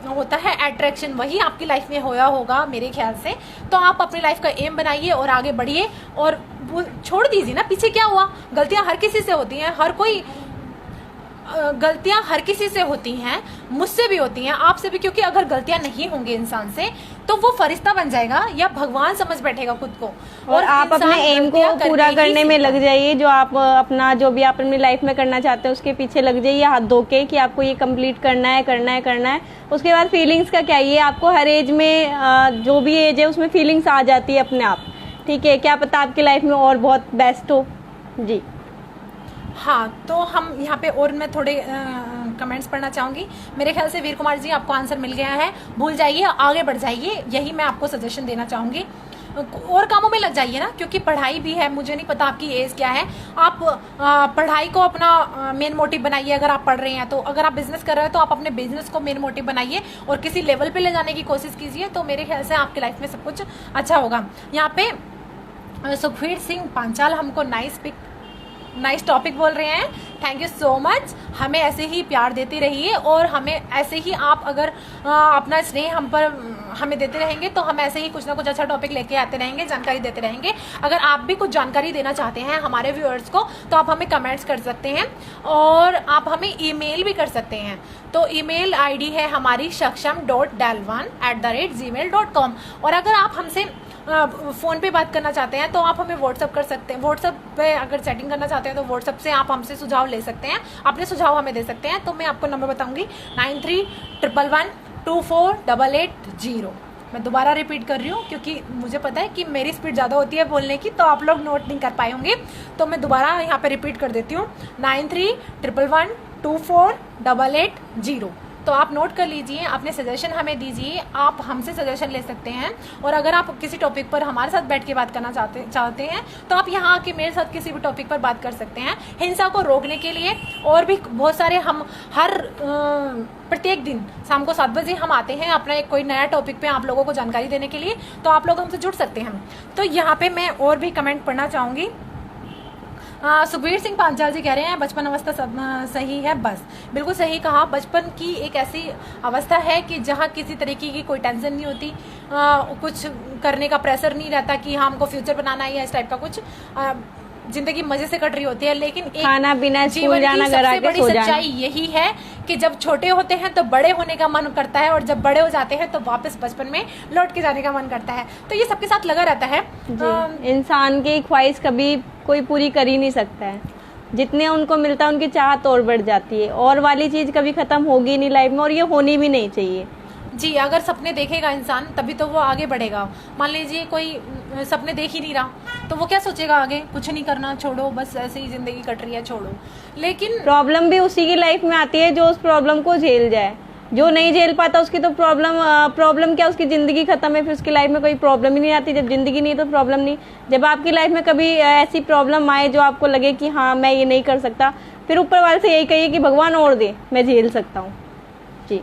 होता है अट्रैक्शन, वही आपकी लाइफ में होया होगा मेरे ख्याल से। तो आप अपनी लाइफ का एम बनाइए और आगे बढ़िए, और छोड़ दीजिए ना पीछे क्या हुआ। गलतियां हर किसी से होती हैं, हर कोई गलतियां हर किसी से होती हैं, मुझसे भी होती हैं, आपसे भी, क्योंकि अगर गलतियां नहीं होंगी इंसान से तो वो फरिश्ता बन जाएगा या भगवान समझ बैठेगा खुद को। और आप अपने एम को पूरा करने में लग जाइए, जो आप अपना जो भी आप अपनी लाइफ में करना चाहते हैं उसके पीछे लग जाइए हाथ धो के, कि आपको ये कंप्लीट करना है करना है करना है। उसके बाद फीलिंग्स का क्या, ये आपको हर एज में जो भी एज है उसमें फीलिंग्स आ जाती है अपने आप, ठीक है, क्या पता आपकी लाइफ में और बहुत बेस्ट हो जी। हाँ, तो हम यहाँ पे और मैं थोड़े कमेंट्स पढ़ना चाहूँगी। मेरे ख्याल से वीर कुमार जी आपको आंसर मिल गया है, भूल जाइए, आगे बढ़ जाइए, यही मैं आपको सजेशन देना चाहूँगी। और कामों में लग जाइए ना, क्योंकि पढ़ाई भी है, मुझे नहीं पता आपकी एज क्या है। आप पढ़ाई को अपना मेन मोटिव बनाइए। अगर आप पढ़ रहे हैं तो, अगर आप बिजनेस कर रहे हैं तो आप अपने बिजनेस को मेन मोटिव बनाइए और किसी लेवल पे ले जाने की कोशिश कीजिए, तो मेरे ख्याल से आपकी लाइफ में सब कुछ अच्छा होगा। यहाँ पे सुखवीर सिंह पांचाल हमको नाइस टॉपिक बोल रहे हैं, थैंक यू सो मच। हमें ऐसे ही प्यार देते रहिए और हमें ऐसे ही आप अगर अपना स्नेह हमें देते रहेंगे तो हम ऐसे ही कुछ ना कुछ अच्छा टॉपिक लेके आते रहेंगे, जानकारी देते रहेंगे। अगर आप भी कुछ जानकारी देना चाहते हैं हमारे व्यूअर्स को तो आप हमें कमेंट्स कर सकते हैं और आप हमें ईमेल भी कर सकते हैं। तो ईमेल आईडी है हमारी saksham.dalwan@gmail.com। और अगर आप हमसे फ़ोन पे बात करना चाहते हैं तो आप हमें व्हाट्सअप कर सकते हैं। व्हाट्सअप पे अगर चैटिंग करना चाहते हैं तो व्हाट्सअप से आप हमसे सुझाव ले सकते हैं, अपने सुझाव हमें दे सकते हैं। तो मैं आपको नंबर बताऊंगी 9311248880। मैं दोबारा रिपीट कर रही हूँ क्योंकि मुझे पता है कि मेरी स्पीड ज़्यादा होती है बोलने की, तो आप लोग नोट नहीं कर पाए होंगे, तो मैं दोबारा यहाँ पे रिपीट कर देती हूँ 9311248880। तो आप नोट कर लीजिए, अपने सजेशन हमें दीजिए, आप हमसे सजेशन ले सकते हैं। और अगर आप किसी टॉपिक पर हमारे साथ बैठ के बात करना चाहते हैं तो आप यहाँ आके मेरे साथ किसी भी टॉपिक पर बात कर सकते हैं। हिंसा को रोकने के लिए और भी बहुत सारे हम प्रत्येक दिन शाम को 7 बजे हम आते हैं अपना एक कोई नया टॉपिक पे आप लोगों को जानकारी देने के लिए, तो आप लोग हमसे जुड़ सकते हैं। तो यहाँ पे मैं और भी कमेंट पढ़ना चाहूँगी। सुखबीर सिंह पांचाल जी कह रहे हैं बचपन अवस्था सही है, बस बिल्कुल सही कहा। बचपन की एक ऐसी अवस्था है कि जहाँ किसी तरीके की कोई टेंशन नहीं होती, कुछ करने का प्रेशर नहीं रहता कि हाँ हमको फ्यूचर बनाना है या इस टाइप का कुछ। जिंदगी मजे से कट रही होती है, लेकिन एक खाना पीना जीवन की सबसे बड़ी सच्चाई यही है कि जब छोटे होते हैं तो बड़े होने का मन करता है और जब बड़े हो जाते हैं तो वापस बचपन में लौट के जाने का मन करता है। तो ये सबके साथ लगा रहता है। इंसान की ख्वाहिश कभी कोई पूरी कर ही नहीं सकता है। जितने उनको मिलता है उनकी चाहत और बढ़ जाती है, और वाली चीज कभी खत्म होगी नहीं लाइफ में, और ये होनी भी नहीं चाहिए। जी, अगर सपने देखेगा इंसान तभी तो वो आगे बढ़ेगा। मान लीजिए कोई सपने देख ही नहीं रहा तो वो क्या सोचेगा आगे, कुछ नहीं करना, छोड़ो, बस ऐसे ही जिंदगी कट रही है, छोड़ो। लेकिन प्रॉब्लम भी उसी की लाइफ में आती है जो उस प्रॉब्लम को झेल जाए। जो नहीं झेल पाता उसकी तो प्रॉब्लम क्या, उसकी जिंदगी खत्म है, फिर उसकी लाइफ में कोई प्रॉब्लम ही नहीं आती। जब जिंदगी नहीं तो प्रॉब्लम नहीं। जब आपकी लाइफ में कभी ऐसी प्रॉब्लम आए जो आपको लगे कि हाँ मैं ये नहीं कर सकता, फिर ऊपर वाले से यही कहिए कि भगवान और दे, मैं झेल सकता हूँ। जी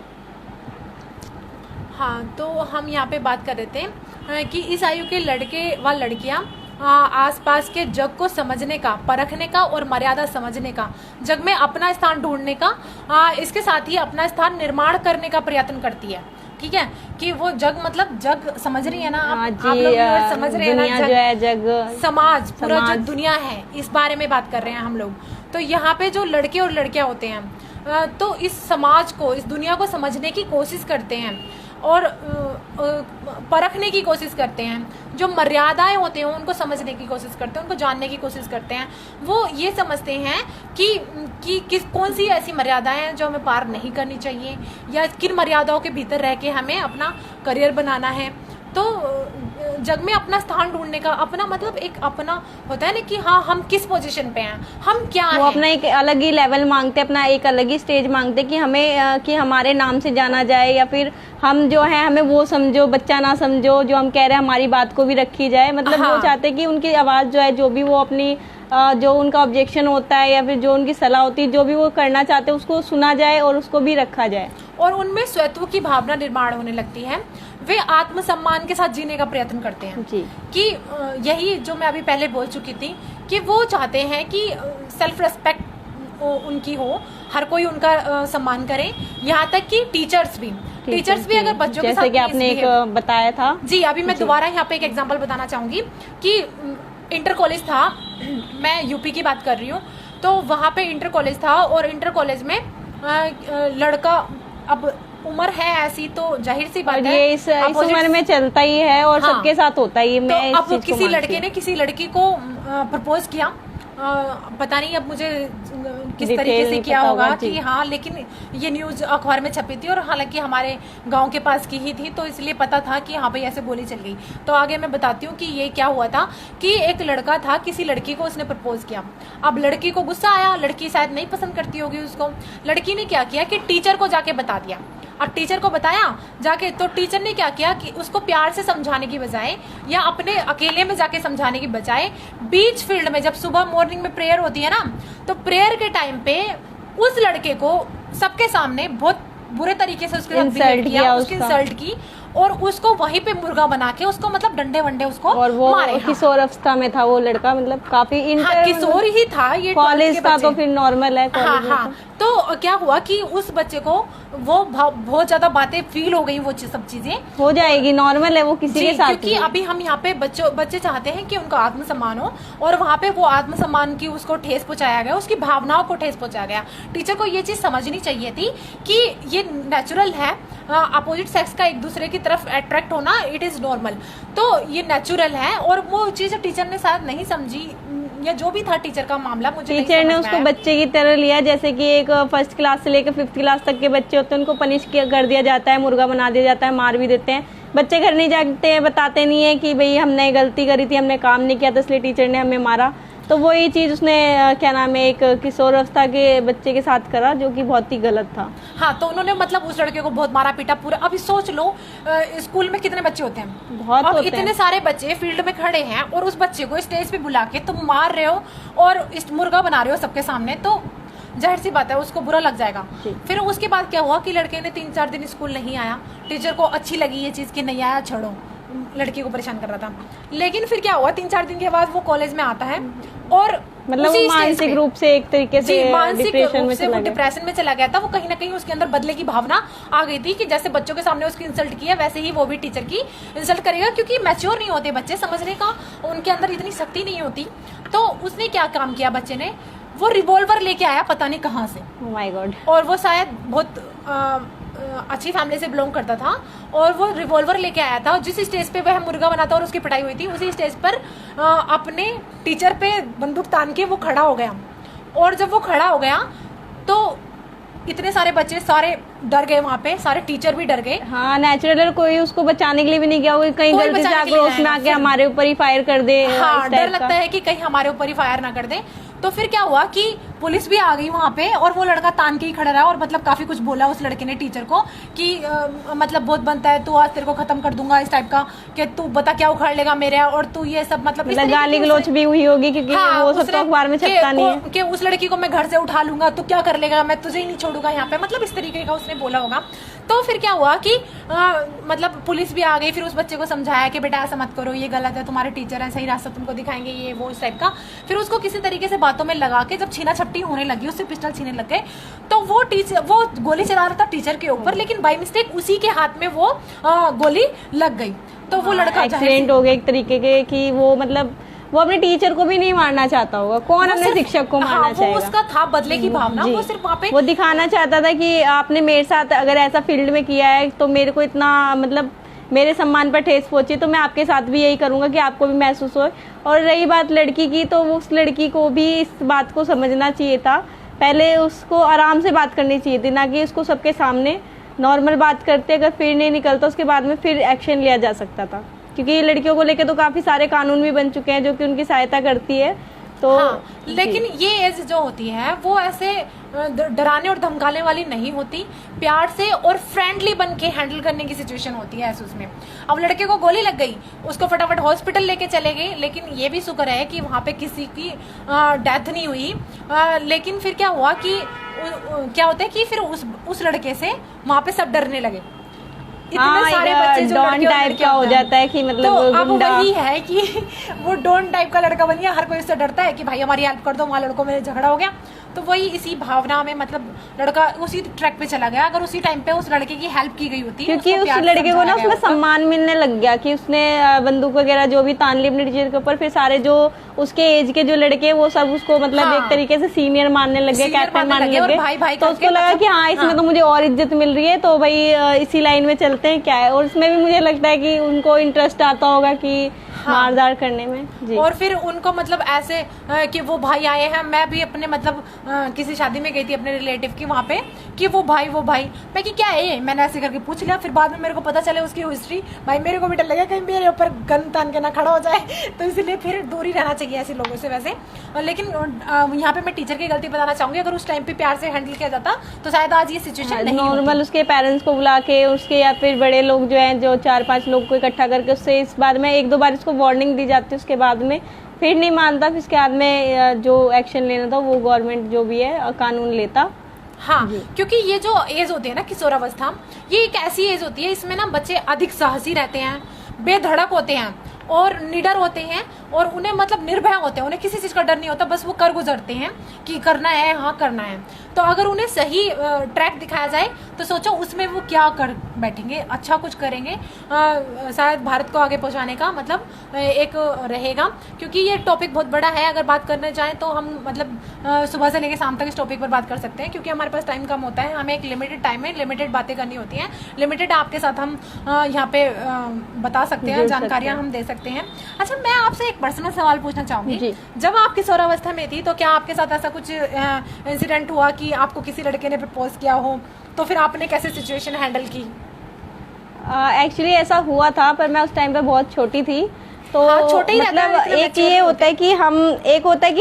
हाँ, तो हम यहाँ पे बात कर रहे थे कि इस आयु के लड़के व लड़कियाँ आसपास के जग को समझने का, परखने का और मर्यादा समझने का, जग में अपना स्थान ढूंढने का, इसके साथ ही अपना स्थान निर्माण करने का प्रयत्न करती है। ठीक है, कि वो जग मतलब जग समझ रही है ना आप लोग समझ रहे हैं ना, जो है जग, समाज, पूरा जो दुनिया है, इस बारे में बात कर रहे हैं हम लोग। तो यहाँ पे जो लड़के और लड़कियां होते हैं तो इस समाज को, इस दुनिया को समझने की कोशिश करते हैं और परखने की कोशिश करते हैं। जो मर्यादाएं होते हैं उनको समझने की कोशिश करते हैं, उनको जानने की कोशिश करते हैं। वो ये समझते हैं कि कौन सी ऐसी मर्यादाएं हैं जो हमें पार नहीं करनी चाहिए, या किन मर्यादाओं के भीतर रह के हमें अपना करियर बनाना है। तो जग में अपना स्थान ढूंढने का, अपना मतलब एक अपना होता है ना कि हाँ हम किस पोजीशन पे हैं, हम क्या हैं। वो अपना एक अलग ही लेवल मांगते, अपना एक अलग ही स्टेज मांगते कि हमें कि हमारे नाम से जाना जाए, या फिर हम जो है हमें वो समझो, बच्चा ना समझो, जो हम कह रहे हैं हमारी बात को भी रखी जाए। मतलब हाँ। वो चाहते कि उनकी आवाज जो है, जो भी वो अपनी जो उनका ऑब्जेक्शन होता है या फिर जो उनकी सलाह होती है, जो भी वो करना चाहते हैं उसको सुना जाए और उसको भी रखा जाए। और उनमें स्वत्व की भावना निर्माण होने लगती है। वे आत्मसम्मान के साथ जीने का प्रयत्न करते हैं जी। कि यही जो मैं अभी पहले बोल चुकी थी कि वो चाहते हैं कि सेल्फ रेस्पेक्ट उनकी हो, हर कोई उनका सम्मान करे, यहाँ तक कि टीचर्स भी अगर बच्चों के साथ, जैसे कि आपने एक बताया था। जी, अभी मैं दोबारा यहाँ पे एक एग्जांपल बताना चाहूंगी कि इंटर कॉलेज था, मैं यूपी की बात कर रही हूँ। तो वहाँ पे इंटर कॉलेज था और इंटर कॉलेज में लड़का, अब उम्र है ऐसी तो जाहिर सी बात है, ये इस उम्र में चलता ही है और हाँ, सबके साथ होता ही है। तो अब किसी लड़के ने किसी लड़की को प्रपोज किया, पता नहीं अब मुझे किस तरीके से किया होगा कि हाँ, लेकिन ये न्यूज अखबार में छपी थी और हालांकि हमारे गांव के पास की ही थी, तो इसलिए पता था कि हाँ भाई ऐसे बोली चल गई। तो आगे मैं बताती हूँ कि ये क्या हुआ था कि एक लड़का था, किसी लड़की को उसने प्रपोज किया। अब लड़की को गुस्सा आया, लड़की शायद नहीं पसंद करती होगी उसको। लड़की ने क्या किया कि टीचर को जाके बता दिया। और टीचर को बताया जाके, तो टीचर ने क्या किया कि उसको प्यार से समझाने की बजाय या अपने अकेले में जाके समझाने की बजाय, बीच फील्ड में जब सुबह मॉर्निंग में प्रेयर होती है ना, तो प्रेयर के टाइम पे उस लड़के को सबके सामने बहुत बुरे तरीके से उसके इंसल्ट किया, उसकी इंसल्ट की और उसको वहीं पे मुर्गा बना के उसको मतलब डंडे वंडे उसको और वो मारे। किशोर अवस्था में था वो लड़का, मतलब काफी किशोर ही था, ये कॉलेज था तो फिर नॉर्मल है। हाँ, तो क्या हुआ कि उस बच्चे को वो बहुत ज्यादा बातें फील हो गई, वो सब चीजें हो जाएगी, नॉर्मल है वो किसी के साथ। क्योंकि अभी हम यहाँ पे बच्चे चाहते हैं कि उनका आत्मसम्मान हो, और वहाँ पे वो आत्मसम्मान की उसको ठेस पहुंचाया गया, उसकी भावनाओं को ठेस पहुंचाया गया। टीचर को ये चीज समझनी चाहिए थी कि ये नेचुरल है, अपोजिट सेक्स का एक दूसरे की तरफ अट्रैक्ट होना, इट इज नॉर्मल, तो ये नेचुरल है। और वो चीज टीचर ने शायद नहीं समझी, या जो भी था टीचर का मामला, मुझे टीचर ने उसको बच्चे की तरह लिया, जैसे कि एक फर्स्ट क्लास से लेकर 5th क्लास तक के बच्चे होते हैं उनको पनिश कर दिया जाता है, मुर्गा बना दिया जाता है, मार भी देते हैं। बच्चे घर नहीं जाते हैं, बताते नहीं है कि भाई हमने गलती करी थी, हमने काम नहीं किया था इसलिए टीचर ने हमें मारा। तो वो ये चीज उसने क्या नाम है, एक किशोर अवस्था के बच्चे के साथ करा, जो कि बहुत ही गलत था। हाँ, तो उन्होंने मतलब उस लड़के को बहुत मारा पीटा पूरा। अभी सोच लो स्कूल में कितने बच्चे होते हैं, बहुत अब होते इतने हैं। सारे बच्चे फील्ड में खड़े हैं और उस बच्चे को स्टेज पे बुला के तुम मार रहे हो और इस मुर्गा बना रहे हो सबके सामने, तो जाहिर सी बात है उसको बुरा लग जाएगा। फिर उसके बाद क्या हुआ कि लड़के ने 3-4 दिन स्कूल नहीं आया। टीचर को अच्छी लगी ये चीज कि नहीं आया, छोड़ो, लड़की को परेशान कर रहा था। लेकिन फिर क्या हुआ, 3-4 दिन के बाद वो कॉलेज में आता है और मतलब मानसिक रूप से एक तरीके से डिप्रेशन में चला गया था। वो कहीं ना कहीं उसके अंदर बदले की भावना आ गई थी कि जैसे बच्चों के सामने उसकी इंसल्ट की है, वैसे ही वो भी टीचर की इंसल्ट करेगा, क्योंकि मैच्योर नहीं होते बच्चे, समझने का उनके अंदर इतनी शक्ति नहीं होती। तो उसने क्या काम किया, बच्चे ने वो रिवॉल्वर लेके आया पता नहीं कहाँ से, माय गॉड, और वो शायद बहुत अच्छी फैमिली से बिलोंग करता था, और वो रिवॉल्वर लेके आया था। जिस स्टेज पे वह मुर्गा बना था और उसकी पिटाई हुई थी, उसी स्टेज पर अपने टीचर पे बंदूक तान के वो खड़ा हो गया। और जब वो खड़ा हो गया तो इतने सारे बच्चे सारे डर गए, वहां पे सारे टीचर भी डर गए। हाँ, नेचुरल कोई उसको बचाने के लिए भी नहीं गया, वो कहीं गलती से आक्रोश में आके हमारे ऊपर ही फायर कर दे। हाँ, डर लगता है कि कहीं हमारे ऊपर ही फायर ना कर दे। तो फिर क्या हुआ कि पुलिस भी आ गई वहां पे, और वो लड़का तान के ही खड़ा रहा और मतलब काफी कुछ बोला उस लड़के ने टीचर को कि मतलब बहुत बनता है, तू आज तेरे को खत्म कर दूंगा, इस टाइप का, कि तू बता क्या उखाड़ लेगा मेरे, और तू ये सब मतलब गाली गलौच भी हुई होगी, क्योंकि हाँ, वो सब तो अखबार में छपता नहीं है कि उस लड़की को मैं घर से उठा लूंगा, तू क्या कर लेगा, मैं तुझे ही नहीं छोड़ूंगा यहाँ पे, मतलब इस तरीके का उसने बोला होगा। तो फिर क्या हुआ कि मतलब पुलिस भी आ गई, फिर उस बच्चे को समझाया कि बेटा ऐसा मत करो, ये गलत है, तुम्हारे टीचर है, सही रास्ता तुमको दिखाएंगे, ये वो इस टाइप का। फिर उसको किसी तरीके से बातों में लगा के जब छीना छपटी होने लगी, उससे पिस्टल छीने लग गए, तो वो गोली चला रहा था टीचर के ऊपर, लेकिन बाय मिस्टेक उसी के हाथ में वो गोली लग गई। तो वो लड़का एक्सीडेंट हो गया एक तरीके के, कि वो मतलब वो अपने टीचर को भी नहीं मारना चाहता होगा, कौन अपने शिक्षक को मारना चाहेगा। वो उसका था बदले की भावना, वो सिर्फ वहाँ पे वो दिखाना चाहता था कि आपने मेरे साथ अगर ऐसा फील्ड में किया है तो मेरे को इतना मतलब मेरे सम्मान पर ठेस पहुंची, तो मैं आपके साथ भी यही करूंगा कि आपको भी महसूस हो। और रही बात लड़की की, तो उस लड़की को भी इस बात को समझना चाहिए था, पहले उसको आराम से बात करनी चाहिए थी, ना कि उसको सबके सामने नॉर्मल बात करते, अगर फिर नहीं निकलता उसके बाद में फिर एक्शन लिया जा सकता था, क्योंकि लड़कियों को लेकर तो काफी सारे कानून भी बन चुके हैं जो कि उनकी सहायता करती है। तो हाँ, लेकिन ये एज जो होती है वो ऐसे डराने और धमकाने वाली नहीं होती, प्यार से और फ्रेंडली बन के हैंडल करने की सिचुएशन होती है ऐसे उसमें। अब लड़के को गोली लग गई, उसको फटाफट हॉस्पिटल लेके चले गए, लेकिन ये भी शुक्र है कि वहां पे किसी की डेथ नहीं हुई। लेकिन फिर क्या हुआ कि क्या होता है कि फिर उस लड़के से वहां पे सब डरने लगे। हाँ, सारे बच्चे जो डॉन टाइप का हो जाता है कि मतलब तो अब वही है कि वो डॉन टाइप का लड़का बन गया, हर कोई उससे डरता है कि भाई हमारी हेल्प कर दो, वहाँ लड़कों में झगड़ा हो गया। तो वही इसी भावना में मतलब लड़का उसी ट्रैक पे चला गया। अगर उसी टाइम पे उस लड़के की हेल्प की गई होती, क्योंकि उस लड़के को ना उसमें सम्मान मिलने लग गया कि उसने बंदूक वगैरह जो भी तान ली अपने टीचर के ऊपर, फिर सारे जो उसके एज के जो लड़के वो सब उसको मतलब एक तरीके से सीनियर मानने लगे, कैप्टन मानने लगे। तो उसको लगा कि हाँ इसमें तो मुझे और इज्जत मिल रही है, तो भाई इसी लाइन में चलते हैं क्या है। और इसमें भी मुझे लगता है कि उनको इंटरेस्ट आता होगा कि मारदार करने में जी। और फिर उनको मतलब ऐसे कि वो भाई आए हैं, मैं भी अपने मतलब किसी शादी में गई थी अपने रिलेटिव की, वहाँ पे कि वो भाई मैं कि क्या है ये, मैंने ऐसे करके पूछ लिया। फिर बाद में मेरे को पता चले उसकी हिस्ट्री, भाई मेरे को भी डर लगा कहीं मेरे ऊपर गन तान के ना खड़ा हो जाए, तो इसलिए फिर दूर ही रहना चाहिए ऐसे लोगों से वैसे। लेकिन यहाँ पे मैं टीचर की गलती बताना चाहूंगी, अगर उस टाइम पे प्यार से हैंडल किया जाता तो शायद आज ये सिचुएशन नहीं नॉर्मल उसके पेरेंट्स को बुला के उसके या फिर बड़े लोग जो हैं जो 4-5 लोग को इकट्ठा करके उससे इस बारे में 1-2 बार इसको वार्निंग दी जाती है, उसके बाद में फिर नहीं मानता, फिर उसके बाद में जो एक्शन लेना था वो गवर्नमेंट जो भी है कानून लेता। हाँ, क्योंकि ये जो एज होती है ना किशोरावस्था, ये एक ऐसी एज होती है, इसमें ना बच्चे अधिक साहसी रहते हैं, बेधड़क होते हैं और निडर होते हैं, और उन्हें मतलब निर्भय होते हैं, उन्हें किसी चीज का डर नहीं होता, बस वो कर गुजरते हैं कि करना है, हाँ करना है। तो अगर उन्हें सही ट्रैक दिखाया जाए तो सोचो उसमें वो क्या कर बैठेंगे, अच्छा कुछ करेंगे, शायद भारत को आगे पहुंचाने का मतलब एक रहेगा। क्योंकि ये टॉपिक बहुत बड़ा है, अगर बात करने जाएं तो हम मतलब सुबह से लेकर शाम तक इस टॉपिक पर बात कर सकते हैं, क्योंकि हमारे पास टाइम कम होता है, हमें एक लिमिटेड टाइम में लिमिटेड बातें करनी होती हैं, लिमिटेड आपके साथ हम यहाँ पे बता सकते हैं, जानकारियां हम दे सकते हैं। अच्छा, मैं आपसे एक पर्सनल सवाल पूछना चाहूंगी, जब आप किशोरावस्था में थी तो क्या आपके साथ ऐसा कुछ इंसिडेंट हुआ कि आपको किसी लड़के ने प्रपोज किया हो, तो फिर आपने कैसे सिचुएशन हैंडल की? एक्चुअली ऐसा हुआ था, पर मैं उस टाइम पे बहुत छोटी थी, तो हाँ, छोटे ही मतलब एक ये होता है कि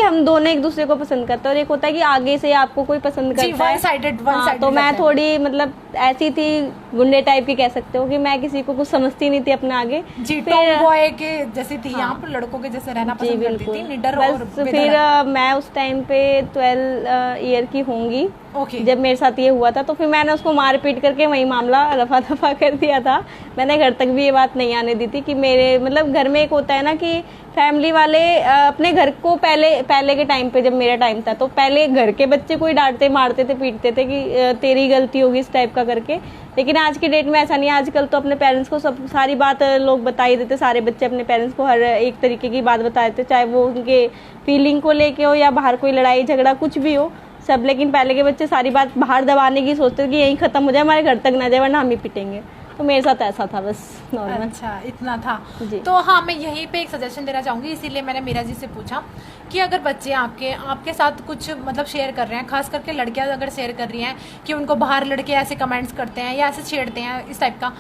हम दोनों एक दूसरे को पसंद करते हैं, और एक होता है कि आगे से आपको कोई पसंद करता है, हाँ, तो मैं थोड़ी मतलब ऐसी थी गुंडे टाइप की कह सकते हो, कि मैं किसी को कुछ समझती नहीं थी अपने आगे जी, फिर बॉय के जैसी थी, यहाँ पर लड़कों के जैसे रहना पसंद करती थी, निडर और फिर मैं उस टाइम पे 12 ईयर की होंगी जब मेरे साथ ये हुआ था, तो फिर मैंने उसको मार पीट करके वही मामला रफा दफा कर दिया था। मैंने घर तक भी ये बात नहीं आने दी थी कि मेरे मतलब घर में एक होता है ना कि फैमिली वाले अपने घर को पहले के टाइम पे जब मेरा टाइम था तो पहले घर के बच्चे को ही डांटते मारते थे पीटते थे कि तेरी गलती होगी इस टाइप का करके। लेकिन आज की डेट में ऐसा नहीं है, आजकल तो अपने पेरेंट्स को सब सारी बात लोग बता ही देते, सारे बच्चे अपने पेरेंट्स को हर एक तरीके की बात बता देते, चाहे वो उनके फीलिंग को लेके हो या बाहर कोई लड़ाई झगड़ा कुछ भी हो सब। लेकिन पहले के बच्चे सारी बात बाहर दबाने की सोचते थे कि यहीं खत्म हो जाए, हमारे घर तक ना जाए वरना हम ही पिटेंगे। तो मेरे साथ ऐसा था बस नॉर्मल। अच्छा, इतना था जी। तो हाँ, मैं यहीं पे एक सजेशन देना चाहूँगी, इसीलिए मैंने मीरा जी से पूछा कि अगर बच्चे आपके साथ कुछ मतलब शेयर कर रहे हैं, खास करके लड़कियां अगर शेयर कर रही हैं कि उनको बाहर लड़के ऐसे कमेंट्स करते हैं या ऐसे छेड़ते हैं इस टाइप का,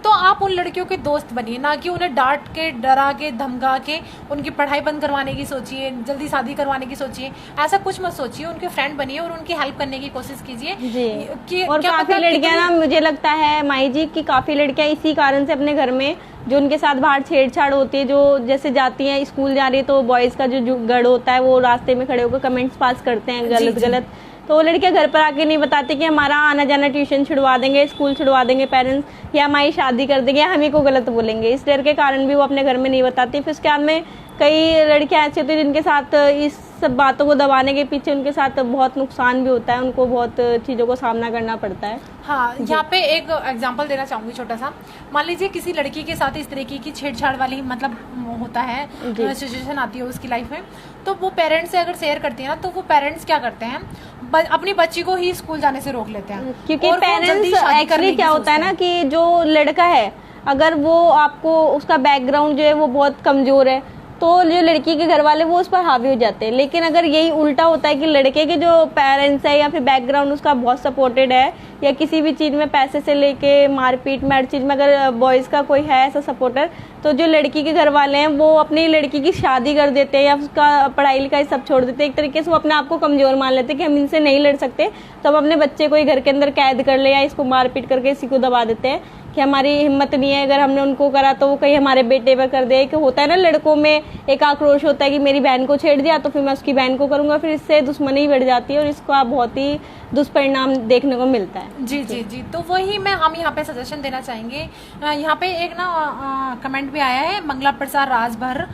तो आप उन लड़कियों के दोस्त बनिए, ना कि उन्हें डांट के, डरा के, धमका के उनकी पढ़ाई बंद करवाने की सोचिए, जल्दी शादी करवाने की सोचिए। ऐसा कुछ मत सोचिए, उनके फ्रेंड बनिए और उनकी हेल्प करने की कोशिश कीजिए। जी। और काफी लड़कियां ना, मुझे लगता है माई जी की काफी लड़कियां इसी कारण से अपने घर में जो उनके साथ बाहर छेड़छाड़ होती है, जो जैसे जाती हैं स्कूल जा रही है तो बॉयज का जो गढ़ होता है वो रास्ते में खड़े होकर कमेंट्स पास करते हैं गलत, तो वो लड़कियां घर पर आके नहीं बताती कि हमारा आना जाना ट्यूशन छुड़वा देंगे, स्कूल छुड़वा देंगे पेरेंट्स, या हमारी शादी कर देंगे, हम ही को गलत बोलेंगे। इस डर के कारण भी वो अपने घर में नहीं बताती। फिर उसके बाद में कई लड़कियां ऐसी होती हैं जिनके साथ इस सब बातों को दबाने के पीछे उनके साथ बहुत नुकसान भी होता है, उनको बहुत चीज़ों को सामना करना पड़ता है। हाँ, यहाँ पे एक एग्जांपल देना चाहूंगी छोटा सा। मान लीजिए किसी लड़की के साथ इस तरीके की छेड़छाड़ वाली मतलब होता है, सिचुएशन आती है उसकी लाइफ में, तो वो पेरेंट्स से अगर शेयर करती है ना, तो वो पेरेंट्स क्या करते हैं, अपनी बच्ची को ही स्कूल जाने से रोक लेते हैं। क्योंकि पेरेंट्स एक्चुअली क्या होता है ना कि जो लड़का है अगर वो आपको उसका बैकग्राउंड जो है वो बहुत कमजोर है तो जो लड़की के घर वाले वो उस पर हावी हो जाते हैं। लेकिन अगर यही उल्टा होता है कि लड़के के जो पेरेंट्स है या फिर बैकग्राउंड उसका बहुत सपोर्टेड है, या किसी भी चीज़ में पैसे से लेके मारपीट में हर चीज़ में अगर बॉयज़ का कोई है ऐसा सपोर्टर, तो जो लड़की के घर वाले हैं वो अपनी लड़की की शादी कर देते हैं या उसका पढ़ाई लिखाई सब छोड़ देते हैं। एक तरीके से वो अपने आप को कमज़ोर मान लेते हैं कि हम इनसे नहीं लड़ सकते, तो हम अपने बच्चे को ही घर के अंदर कैद कर ले या इसको मारपीट करके इसी को दबा देते हैं कि हमारी हिम्मत नहीं है, अगर हमने उनको करा तो वो कहीं हमारे बेटे पर कर दे। कि होता है ना लड़कों में एक आक्रोश होता है कि मेरी बहन को छेड़ दिया तो फिर मैं उसकी बहन को करूंगा, फिर इससे दुश्मनी बढ़ जाती है और इसका बहुत ही दुष्परिणाम देखने को मिलता है। जी जी जी। तो वही हम यहाँ पे सजेशन देना चाहेंगे। यहाँ पे एक ना कमेंट भी आया है, मंगला प्रसाद राजभर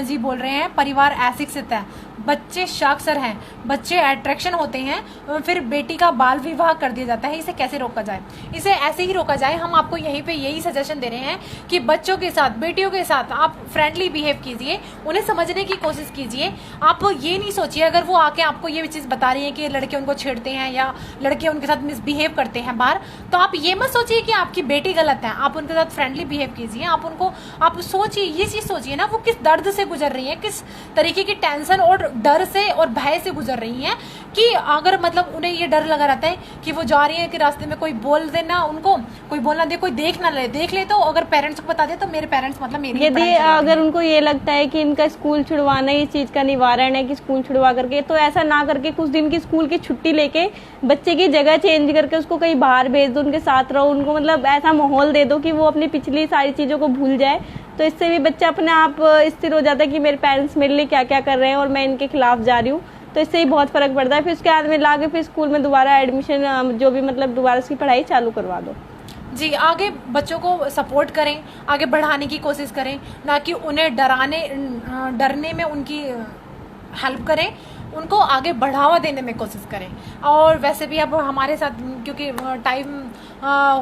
जी बोल रहे हैं, परिवार अशिक्षित है, बच्चे साक्षर हैं, बच्चे अट्रैक्शन होते हैं, फिर बेटी का बाल विवाह कर दिया जाता है, इसे कैसे रोका जाए? इसे ऐसे ही रोका जाए। हम आपको यहीं पे यही सजेशन दे रहे हैं कि बच्चों के साथ, बेटियों के साथ आप फ्रेंडली बिहेव कीजिए, उन्हें समझने की कोशिश कीजिए। आप ये नहीं सोचिए अगर वो आके आपको ये चीज़ बता रही है कि लड़के उनको छेड़ते हैं या लड़के उनके साथ मिसबिहेव करते हैं बाहर, तो आप ये मत सोचिए कि आपकी बेटी गलत है। आप उनके साथ फ्रेंडली बिहेव कीजिए। आप सोचिए, ये चीज़ सोचिए ना वो किस दर्द से गुजर रही है, किस तरीके की टेंशन और डर से और भय से गुजर रही हैं, कि अगर मतलब उन्हें ये डर लगा रहता है कि वो जा रही है कि रास्ते में कोई बोल दे ना, उनको कोई बोलना दे, कोई देख ले तो अगर पेरेंट्स को बता दे तो मेरे पेरेंट्स मतलब मेरी यदि अगर उनको ये लगता है कि इनका स्कूल छुड़वाना इस चीज का निवारण है कि स्कूल छुड़वा करके, तो ऐसा ना करके कुछ दिन की स्कूल की छुट्टी लेके बच्चे की जगह चेंज करके उसको कहीं बाहर भेज दो, उनके साथ रहो, उनको मतलब ऐसा माहौल दे दो कि वो अपनी पिछली सारी चीजों को भूल जाए। तो इससे भी बच्चा अपने आप स्थिर हो जाता है कि मेरे पेरेंट्स मेरे लिए क्या क्या कर रहे हैं और मैं इनके खिलाफ जा रही हूँ, तो इससे ही बहुत फर्क पड़ता है। फिर उसके बाद में ला के फिर स्कूल में दोबारा एडमिशन जो भी मतलब दोबारा उसकी पढ़ाई चालू करवा दो। जी, आगे बच्चों को सपोर्ट करें, आगे बढ़ाने की कोशिश करें, ना कि उन्हें डरने में उनकी हेल्प करें, उनको आगे बढ़ावा देने में कोशिश करें। और वैसे भी अब हमारे साथ क्योंकि टाइम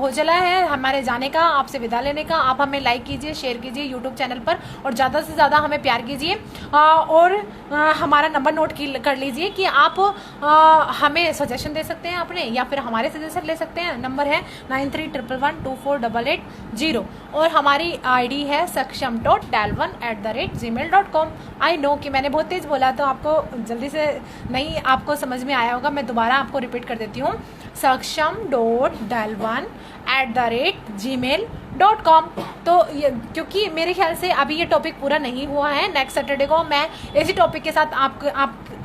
हो चला है हमारे जाने का, आपसे विदा लेने का। आप हमें लाइक कीजिए, शेयर कीजिए यूट्यूब चैनल पर और ज़्यादा से ज़्यादा हमें प्यार कीजिए। और हमारा नंबर नोट कर लीजिए कि आप हमें सजेशन दे सकते हैं अपने, या फिर हमारे सजेशन ले सकते हैं। नंबर है 9311248880 और हमारी ID है saksham.dalwan@gmail.com। आई नो कि मैंने बहुत तेज़ बोला तो आपको जल्दी से नहीं आपको समझ में आया होगा, मैं दोबारा आपको रिपीट कर देती हूँ, saksham.dalwan@gmail.com। तो क्योंकि मेरे ख्याल से अभी ये टॉपिक पूरा नहीं हुआ है, नेक्स्ट सैटरडे को मैं इसी टॉपिक के साथ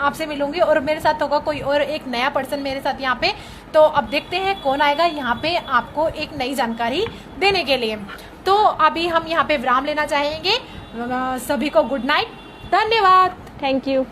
आपसे मिलूंगी और मेरे साथ होगा कोई और एक नया पर्सन मेरे साथ यहाँ पे। तो अब देखते हैं कौन आएगा यहाँ पे आपको एक नई जानकारी देने के लिए। तो अभी हम यहाँ पे विराम लेना चाहेंगे। सभी को गुड नाइट, धन्यवाद, थैंक यू।